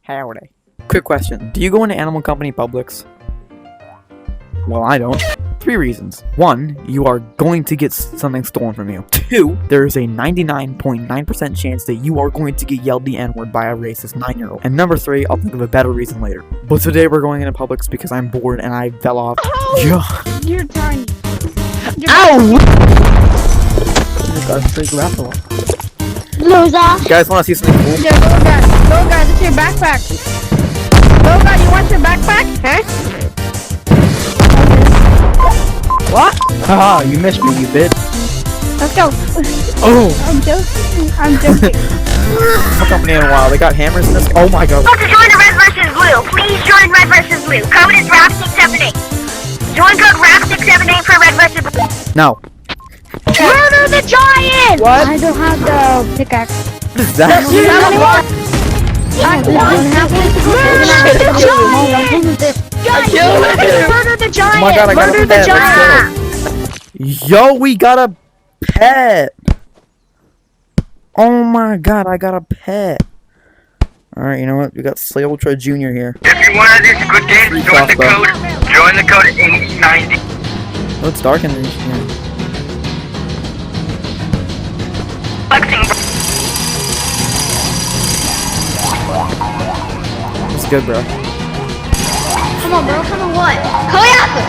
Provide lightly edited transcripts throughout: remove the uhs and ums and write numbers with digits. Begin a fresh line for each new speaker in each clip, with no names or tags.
Howdy. Quick question. Do you go into animal company Publix? Well, I don't. 3 reasons. 1, you are going to get something stolen from you. 2, there is a 99.9% chance that you are going to get yelled the N-word by a racist 9-year-old. And number 3, I'll think of a better reason later. But today we're going into Publix because I'm bored and I fell off.
Oh, you're tiny.
Ow! I got a big raffle.
Loser.
You guys want to see something cool?
Yeah, little guy, this is your backpack. Little guy, you want your backpack? Huh?
What? Haha, you missed me, you bitch.
Let's go.
Oh!
I'm joking.
What company in a while? They got hammers in this? Oh my god.
To join the Red vs. Blue, please join Red vs. Blue. Code is RAP678. Join code RAP678 for Red vs. Blue.
No.
Murder the giant!
What?
I don't have the pickaxe.
What is that?
Murder the giant!
Oh my god, I got
Murder
a
the
pet.
giant!
Let's go. Yo, we got a pet. Oh my god, I got a pet. Alright, you know what? We got Slayultra Jr. here.
If you want to do some good games, join the code 8090.
Oh, it's dark in there. Yeah. It's good, bro.
Come on, bro. Come on, what? Koyaku!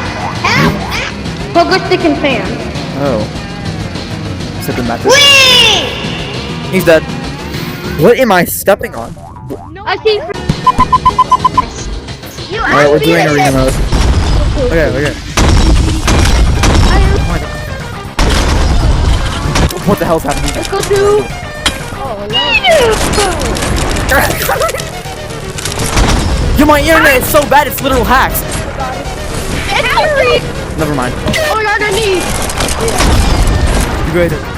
Poker stick and fan.
Oh. Except the mattress.
Whee!
He's dead. What am I stepping on?
I see.
Alright, we're doing arena mode. Okay. Oh my god. What the hell's happening?
Let's go to.
Yo, my internet is so bad, it's literal hacks.
It's free.
Never mind.
Oh my god, I need.
You guys are